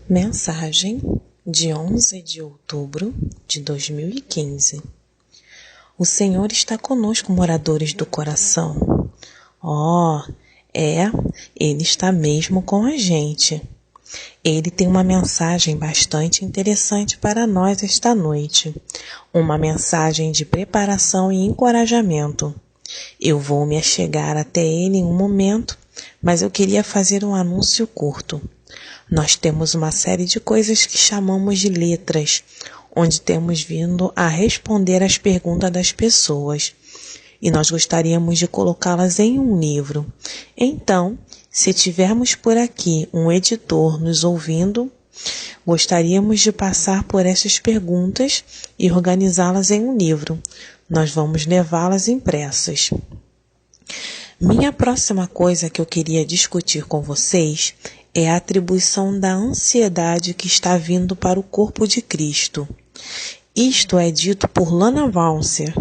Mensagem de 11 de outubro de 2015. O Senhor está conosco, moradores do coração. Ele está mesmo com a gente. Ele tem uma mensagem bastante interessante para nós esta noite. Uma mensagem de preparação e encorajamento. Eu vou me achegar até ele em um momento, mas eu queria fazer um anúncio curto. Nós temos uma série de coisas que chamamos de letras, onde temos vindo a responder às perguntas das pessoas. E nós gostaríamos de colocá-las em um livro. Então, se tivermos por aqui um editor nos ouvindo, gostaríamos de passar por essas perguntas e organizá-las em um livro. Nós vamos levá-las impressas. Minha próxima coisa que eu queria discutir com vocês é a atribuição da ansiedade que está vindo para o corpo de Cristo. Isto é dito por Lana Vawser,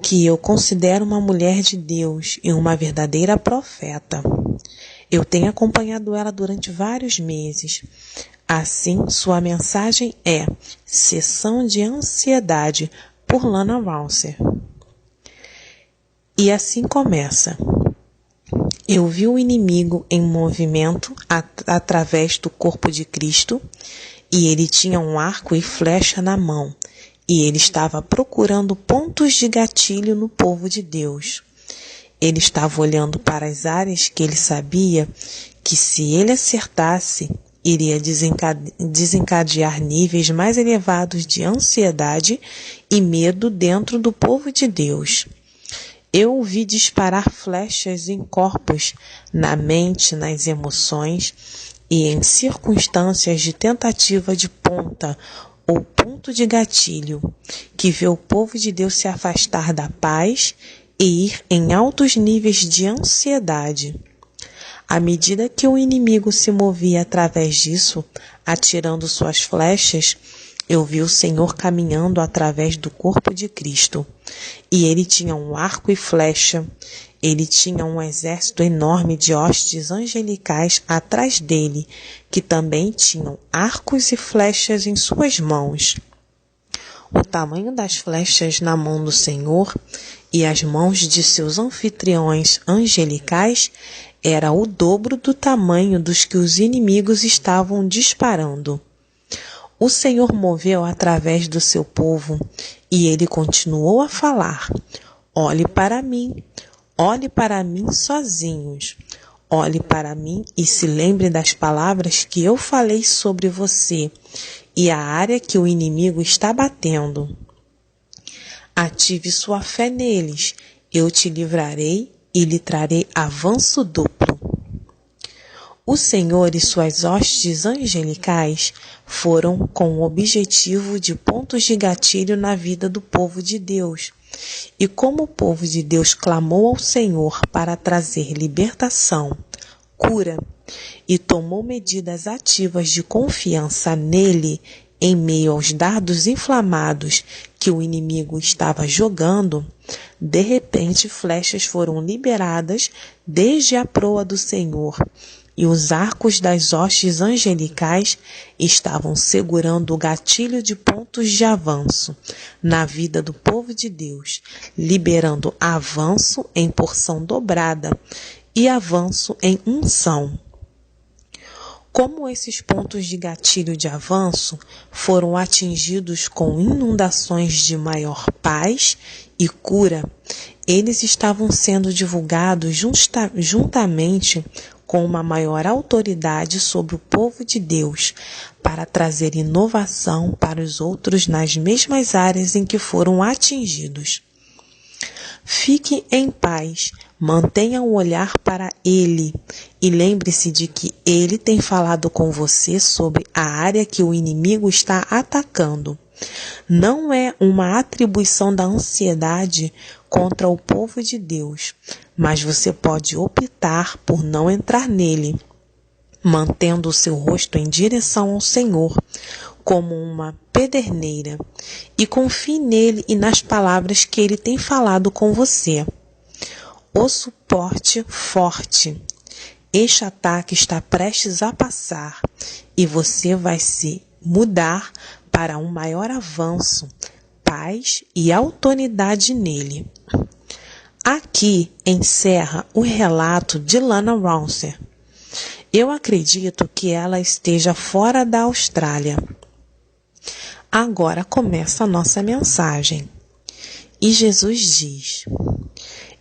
que eu considero uma mulher de Deus e uma verdadeira profeta. Eu tenho acompanhado ela durante vários meses. Assim, sua mensagem é Sessão de Ansiedade, por Lana Vawser. E assim começa. Eu vi o inimigo em movimento através do corpo de Cristo, e ele tinha um arco e flecha na mão, e ele estava procurando pontos de gatilho no povo de Deus. Ele estava olhando para as áreas que ele sabia que, se ele acertasse, iria desencadear níveis mais elevados de ansiedade e medo dentro do povo de Deus. Eu o vi disparar flechas em corpos, na mente, nas emoções e em circunstâncias de tentativa de ponta ou ponto de gatilho, que vê o povo de Deus se afastar da paz e ir em altos níveis de ansiedade. À medida que o inimigo se movia através disso, atirando suas flechas, eu vi o Senhor caminhando através do corpo de Cristo. E ele tinha um arco e flecha. Ele tinha um exército enorme de hostes angelicais atrás dele, que também tinham arcos e flechas em suas mãos. O tamanho das flechas na mão do Senhor e as mãos de seus anfitriões angelicais era o dobro do tamanho dos que os inimigos estavam disparando. O Senhor moveu através do seu povo e ele continuou a falar: olhe para mim sozinhos. Olhe para mim e se lembre das palavras que eu falei sobre você e a área que o inimigo está batendo. Ative sua fé neles, eu te livrarei e lhe trarei avanço duplo. O Senhor e suas hostes angelicais foram com o objetivo de pontos de gatilho na vida do povo de Deus. E como o povo de Deus clamou ao Senhor para trazer libertação, cura, e tomou medidas ativas de confiança nele em meio aos dardos inflamados que o inimigo estava jogando, de repente flechas foram liberadas desde a proa do Senhor, e os arcos das hostes angelicais estavam segurando o gatilho de pontos de avanço na vida do povo de Deus, liberando avanço em porção dobrada e avanço em unção. Como esses pontos de gatilho de avanço foram atingidos com inundações de maior paz e cura, eles estavam sendo divulgados juntamente com uma maior autoridade sobre o povo de Deus, para trazer inovação para os outros nas mesmas áreas em que foram atingidos. Fique em paz, mantenha o olhar para Ele e lembre-se de que Ele tem falado com você sobre a área que o inimigo está atacando. Não é uma atribuição da ansiedade contra o povo de Deus, mas você pode optar por não entrar nele, mantendo o seu rosto em direção ao Senhor, como uma pederneira, e confie nele e nas palavras que ele tem falado com você. O suporte forte. Este ataque está prestes a passar e você vai se mudar para um maior avanço, paz e autoridade nele. Aqui encerra o relato de Lana Ronser. Eu acredito que ela esteja fora da Austrália. Agora começa a nossa mensagem. E Jesus diz: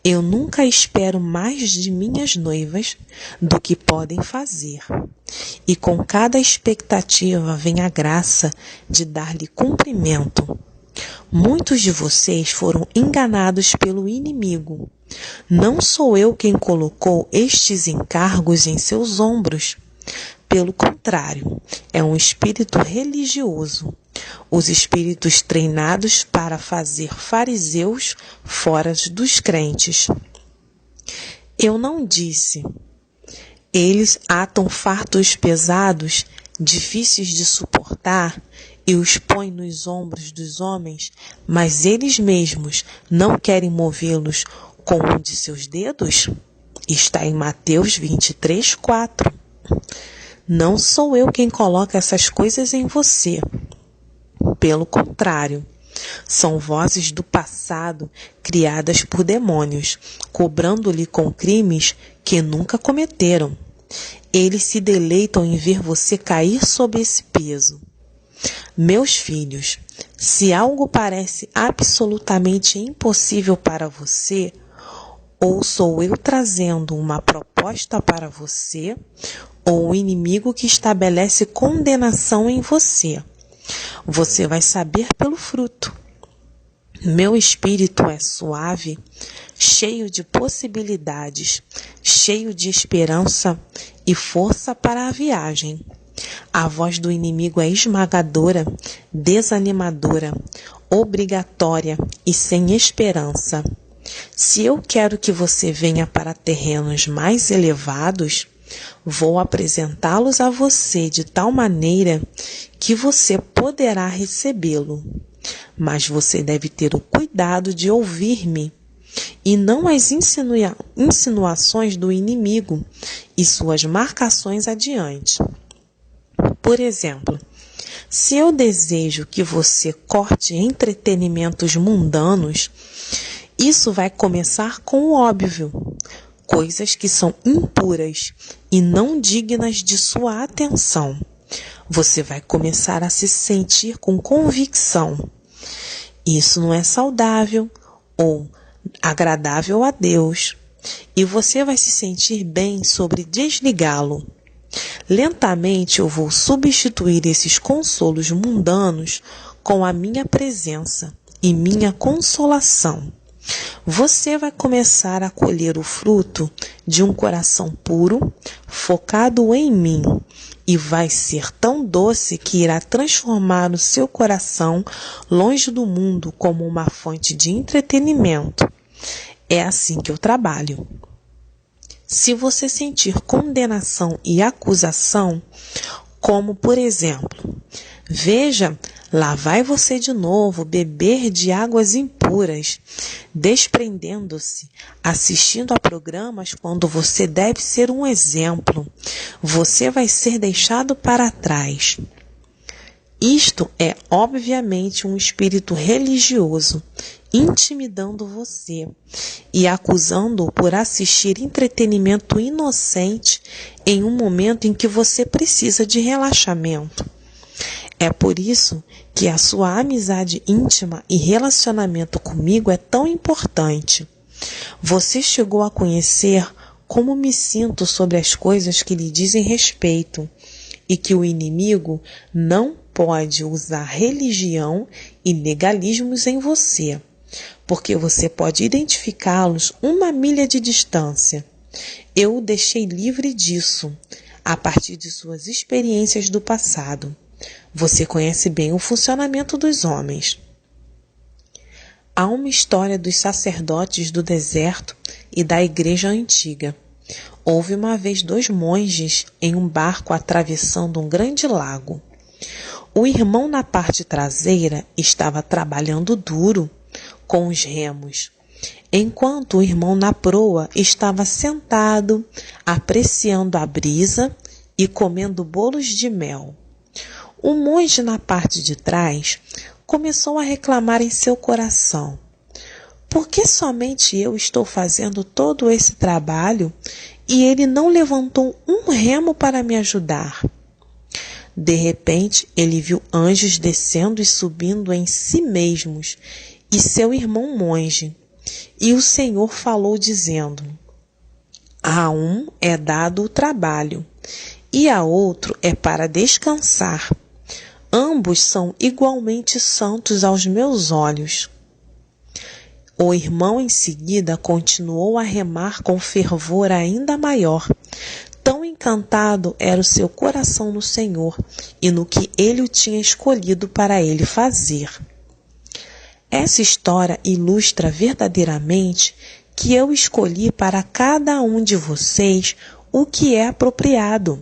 eu nunca espero mais de minhas noivas do que podem fazer. E com cada expectativa vem a graça de dar-lhe cumprimento. Muitos de vocês foram enganados pelo inimigo. Não sou eu quem colocou estes encargos em seus ombros. Pelo contrário, é um espírito religioso. Os espíritos treinados para fazer fariseus fora dos crentes. Eu não disse. Eles atam fardos pesados, difíceis de suportar, e os põem nos ombros dos homens, mas eles mesmos não querem movê-los com um de seus dedos? Está em Mateus 23:4. Não sou eu quem coloca essas coisas em você. Pelo contrário, são vozes do passado criadas por demônios, cobrando-lhe com crimes que nunca cometeram. Eles se deleitam em ver você cair sob esse peso. Meus filhos, se algo parece absolutamente impossível para você, ou sou eu trazendo uma proposta para você, ou o inimigo que estabelece condenação em você. Você vai saber pelo fruto. Meu espírito é suave, cheio de possibilidades, cheio de esperança e força para a viagem. A voz do inimigo é esmagadora, desanimadora, obrigatória e sem esperança. Se eu quero que você venha para terrenos mais elevados, vou apresentá-los a você de tal maneira que você poderá recebê-lo. Mas você deve ter o cuidado de ouvir-me e não as insinuações do inimigo e suas marcações adiante. Por exemplo, se eu desejo que você corte entretenimentos mundanos, isso vai começar com o óbvio, coisas que são impuras e não dignas de sua atenção. Você vai começar a se sentir com convicção. Isso não é saudável ou agradável a Deus. E você vai se sentir bem sobre desligá-lo. Lentamente eu vou substituir esses consolos mundanos com a minha presença e minha consolação. Você vai começar a colher o fruto de um coração puro, focado em mim, e vai ser tão doce que irá transformar o seu coração longe do mundo como uma fonte de entretenimento. É assim que eu trabalho. Se você sentir condenação e acusação, como por exemplo, veja, lá vai você de novo beber de águas impuras, desprendendo-se, assistindo a programas quando você deve ser um exemplo. Você vai ser deixado para trás. Isto é, obviamente, um espírito religioso, intimidando você e acusando-o por assistir entretenimento inocente em um momento em que você precisa de relaxamento. É por isso que a sua amizade íntima e relacionamento comigo é tão importante. Você chegou a conhecer como me sinto sobre as coisas que lhe dizem respeito e que o inimigo não pode usar religião e legalismos em você, porque você pode identificá-los 1 milha de distância. Eu o deixei livre disso, a partir de suas experiências do passado. Você conhece bem o funcionamento dos homens. Há uma história dos sacerdotes do deserto e da igreja antiga. Houve uma vez 2 monges em um barco atravessando um grande lago. O irmão na parte traseira estava trabalhando duro com os remos. enquanto o irmão na proa estava sentado, apreciando a brisa e comendo bolos de mel. O monge na parte de trás começou a reclamar em seu coração: por que somente eu estou fazendo todo esse trabalho e ele não levantou um remo para me ajudar? De repente, ele viu anjos descendo e subindo em si mesmos e seu irmão monge. E o Senhor falou dizendo: a um é dado o trabalho e a outro é para descansar. Ambos são igualmente santos aos meus olhos. O irmão em seguida continuou a remar com fervor ainda maior. Tão encantado era o seu coração no Senhor e no que ele o tinha escolhido para ele fazer. Essa história ilustra verdadeiramente que eu escolhi para cada um de vocês o que é apropriado.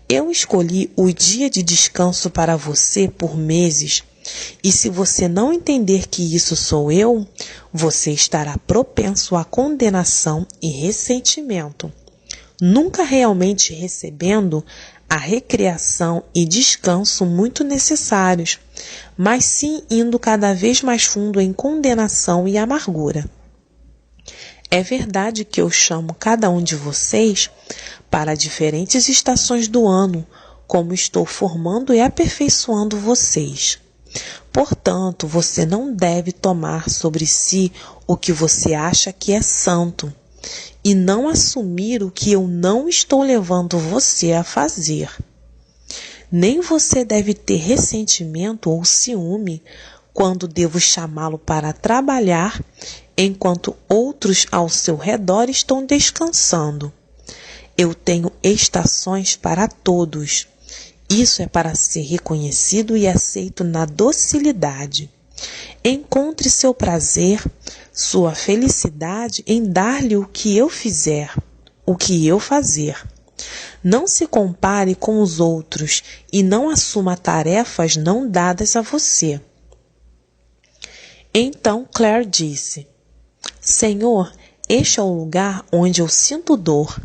Eu escolhi o dia de descanso para você por meses, e se você não entender que isso sou eu, você estará propenso à condenação e ressentimento, nunca realmente recebendo a recreação e descanso muito necessários, mas sim indo cada vez mais fundo em condenação e amargura. É verdade que eu chamo cada um de vocês para diferentes estações do ano, como estou formando e aperfeiçoando vocês. Portanto, você não deve tomar sobre si o que você acha que é santo, e não assumir o que eu não estou levando você a fazer. Nem você deve ter ressentimento ou ciúme quando devo chamá-lo para trabalhar, enquanto outros ao seu redor estão descansando. Eu tenho estações para todos. Isso é para ser reconhecido e aceito na docilidade. Encontre seu prazer, sua felicidade em dar-lhe o que eu fizer, o que eu fazer. Não se compare com os outros e não assuma tarefas não dadas a você. Então Claire disse: Senhor, este é o lugar onde eu sinto dor.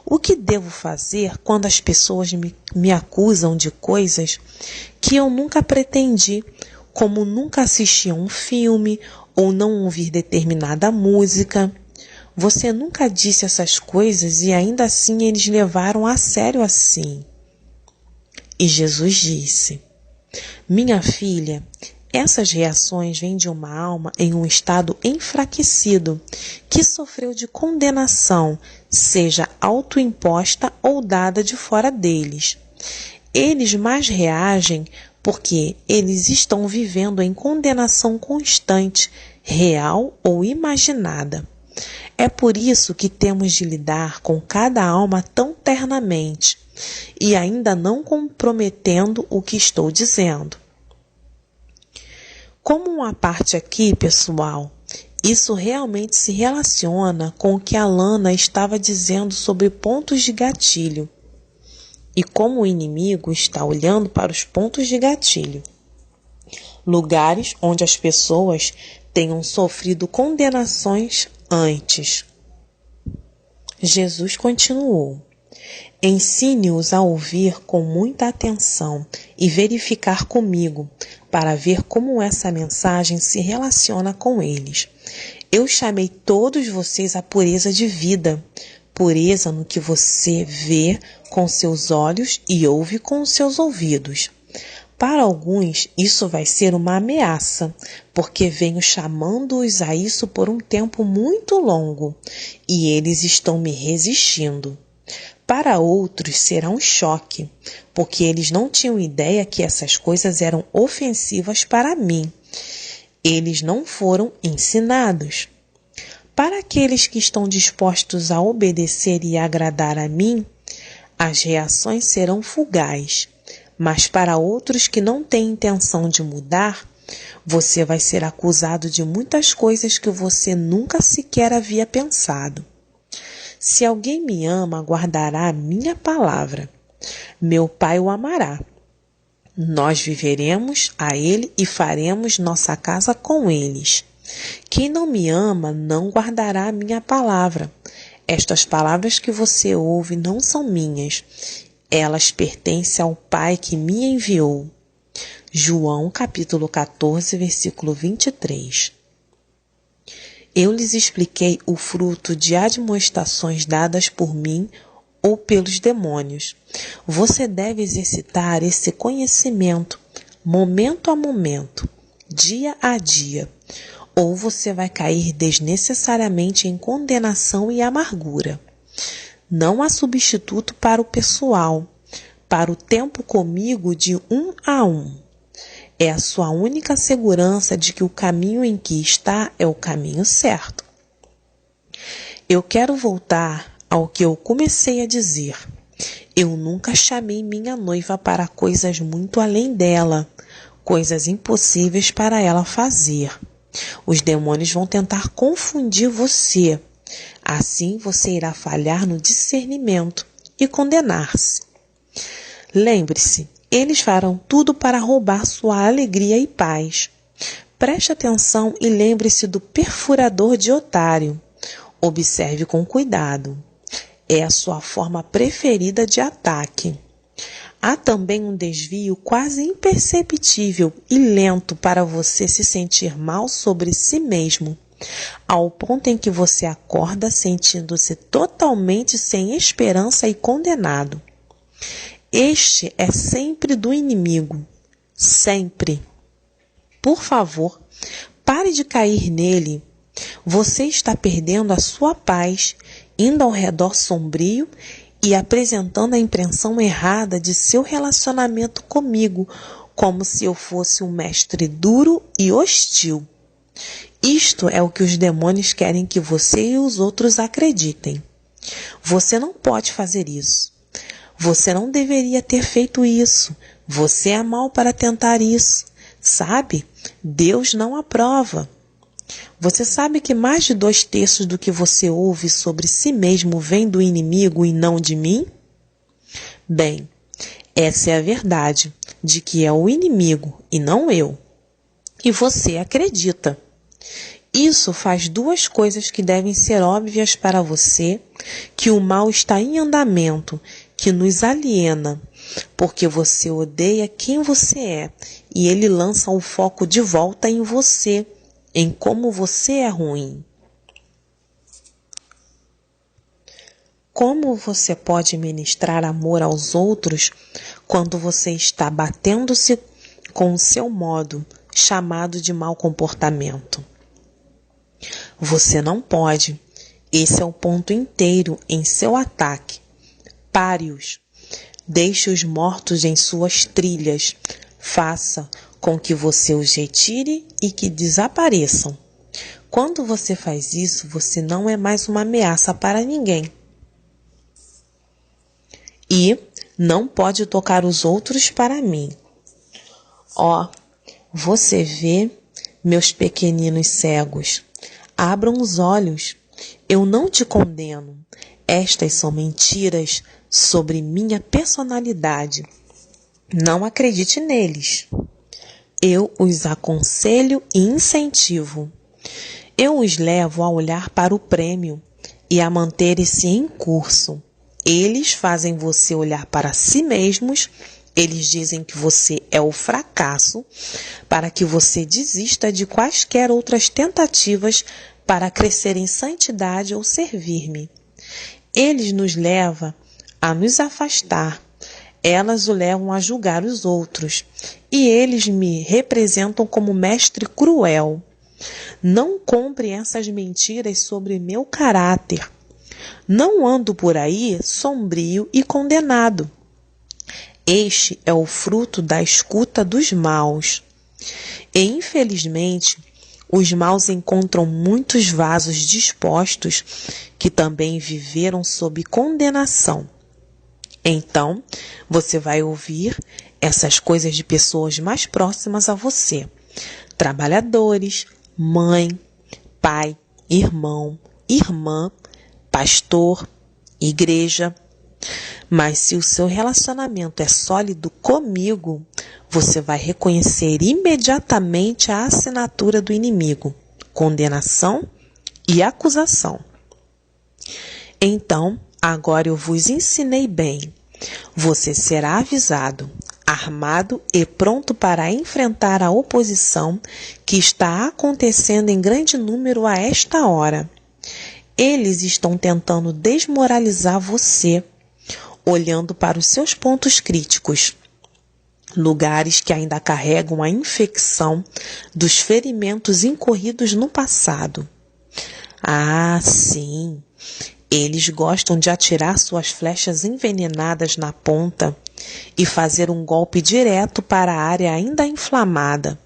O que devo fazer quando as pessoas me acusam de coisas que eu nunca pretendi, como nunca assistir a um filme ou não ouvir determinada música? Você nunca disse essas coisas e ainda assim eles levaram a sério assim. E Jesus disse: minha filha, essas reações vêm de uma alma em um estado enfraquecido, que sofreu de condenação, seja autoimposta ou dada de fora deles. Eles mais reagem porque eles estão vivendo em condenação constante, real ou imaginada. É por isso que temos de lidar com cada alma tão ternamente, e ainda não comprometendo o que estou dizendo. Como uma parte aqui, pessoal, isso realmente se relaciona com o que a Lana estava dizendo sobre pontos de gatilho, e como o inimigo está olhando para os pontos de gatilho, lugares onde as pessoas tenham sofrido condenações antes. Jesus continuou: ensine-os a ouvir com muita atenção e verificar comigo, para ver como essa mensagem se relaciona com eles. Eu chamei todos vocês à pureza de vida, pureza no que você vê com seus olhos e ouve com os seus ouvidos. Para alguns, isso vai ser uma ameaça, porque venho chamando-os a isso por um tempo muito longo, e eles estão me resistindo. Para outros será um choque, porque eles não tinham ideia que essas coisas eram ofensivas para mim. Eles não foram ensinados. Para aqueles que estão dispostos a obedecer e agradar a mim, as reações serão fugazes. Mas para outros que não têm intenção de mudar, você vai ser acusado de muitas coisas que você nunca sequer havia pensado. Se alguém me ama, guardará a minha palavra. Meu Pai o amará. Nós viveremos a ele e faremos nossa casa com eles. Quem não me ama não guardará a minha palavra. Estas palavras que você ouve não são minhas. Elas pertencem ao Pai que me enviou. João capítulo 14, versículo 23. Eu lhes expliquei o fruto de admoestações dadas por mim ou pelos demônios. Você deve exercitar esse conhecimento, momento a momento, dia a dia, ou você vai cair desnecessariamente em condenação e amargura. Não há substituto para o pessoal, para o tempo comigo de 1 a 1. É a sua única segurança de que o caminho em que está é o caminho certo. Eu quero voltar ao que eu comecei a dizer. Eu nunca chamei minha noiva para coisas muito além dela, coisas impossíveis para ela fazer. Os demônios vão tentar confundir você. Assim você irá falhar no discernimento e condenar-se. Lembre-se, eles farão tudo para roubar sua alegria e paz. Preste atenção e lembre-se do perfurador de otário. Observe com cuidado. É a sua forma preferida de ataque. Há também um desvio quase imperceptível e lento para você se sentir mal sobre si mesmo, ao ponto em que você acorda sentindo-se totalmente sem esperança e condenado. Este é sempre do inimigo. Sempre. Por favor, pare de cair nele. Você está perdendo a sua paz, indo ao redor sombrio e apresentando a impressão errada de seu relacionamento comigo, como se eu fosse um mestre duro e hostil. Isto é o que os demônios querem que você e os outros acreditem. Você não pode fazer isso. Você não deveria ter feito isso. Você é mau para tentar isso. Sabe? Deus não aprova. Você sabe que mais de 2/3 do que você ouve sobre si mesmo vem do inimigo e não de mim? Bem, essa é a verdade, de que é o inimigo e não eu. E você acredita. Isso faz duas coisas que devem ser óbvias para você, que o mal está em andamento, que nos aliena, porque você odeia quem você é, e ele lança o foco de volta em você, em como você é ruim. Como você pode ministrar amor aos outros quando você está batendo-se com o seu modo, chamado de mau comportamento? Você não pode. Esse é o ponto inteiro em seu ataque. Pare-os. Deixe os mortos em suas trilhas. Faça com que você os retire e que desapareçam. Quando você faz isso, você não é mais uma ameaça para ninguém. E não pode tocar os outros para mim. Ó, você vê, meus pequeninos cegos, abram os olhos. Eu não te condeno. Estas são mentiras sobre minha personalidade. Não acredite neles. Eu os aconselho e incentivo. Eu os levo a olhar para o prêmio e a manter-se em curso. Eles fazem você olhar para si mesmos. Eles dizem que você é o fracasso, para que você desista de quaisquer outras tentativas para crescer em santidade ou servir-me. Eles nos levam a nos afastar. Elas o levam a julgar os outros. E eles me representam como mestre cruel. Não compre essas mentiras sobre meu caráter. Não ando por aí sombrio e condenado. Este é o fruto da escuta dos maus. E, infelizmente, os maus encontram muitos vasos dispostos que também viveram sob condenação. Então, você vai ouvir essas coisas de pessoas mais próximas a você. Trabalhadores, mãe, pai, irmão, irmã, pastor, igreja. Mas se o seu relacionamento é sólido comigo, você vai reconhecer imediatamente a assinatura do inimigo. condenação e acusação. Então, agora eu vos ensinei bem. Você será avisado, armado e pronto para enfrentar a oposição que está acontecendo em grande número a esta hora. Eles estão tentando desmoralizar você, olhando para os seus pontos críticos, lugares que ainda carregam a infecção dos ferimentos incorridos no passado. Ah, sim, eles gostam de atirar suas flechas envenenadas na ponta e fazer um golpe direto para a área ainda inflamada.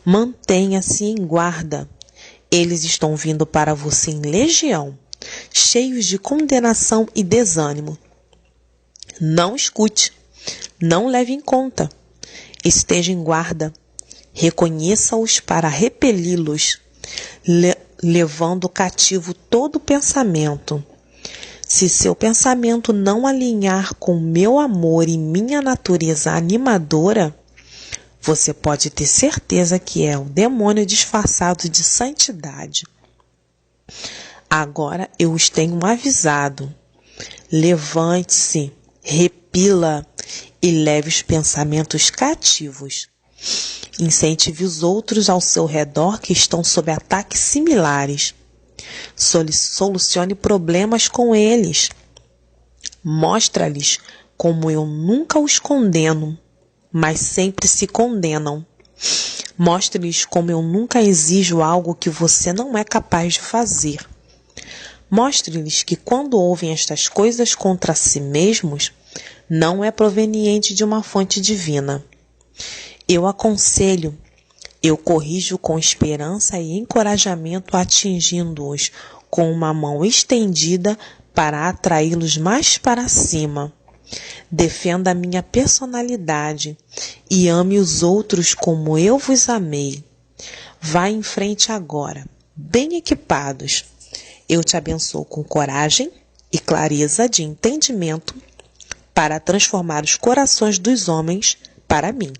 Mantenha-se em guarda. Eles estão vindo para você em legião, cheios de condenação e desânimo. Não escute, não leve em conta. Esteja em guarda. Reconheça-os para repeli-los, levando cativo todo pensamento. Se seu pensamento não alinhar com meu amor e minha natureza animadora, você pode ter certeza que é o demônio disfarçado de santidade. Agora eu os tenho avisado. Levante-se, repila e leve os pensamentos cativos. Incentive os outros ao seu redor que estão sob ataques similares. Solucione problemas com eles. Mostra-lhes como eu nunca os condeno, mas sempre se condenam. Mostre-lhes como eu nunca exijo algo que você não é capaz de fazer. Mostre-lhes que quando ouvem estas coisas contra si mesmos, não é proveniente de uma fonte divina. Eu aconselho, eu corrijo com esperança e encorajamento, atingindo-os com uma mão estendida para atraí-los mais para cima. Defenda a minha personalidade e ame os outros como eu vos amei. Vá em frente agora, bem equipados. Eu te abençoo com coragem e clareza de entendimento para transformar os corações dos homens para mim.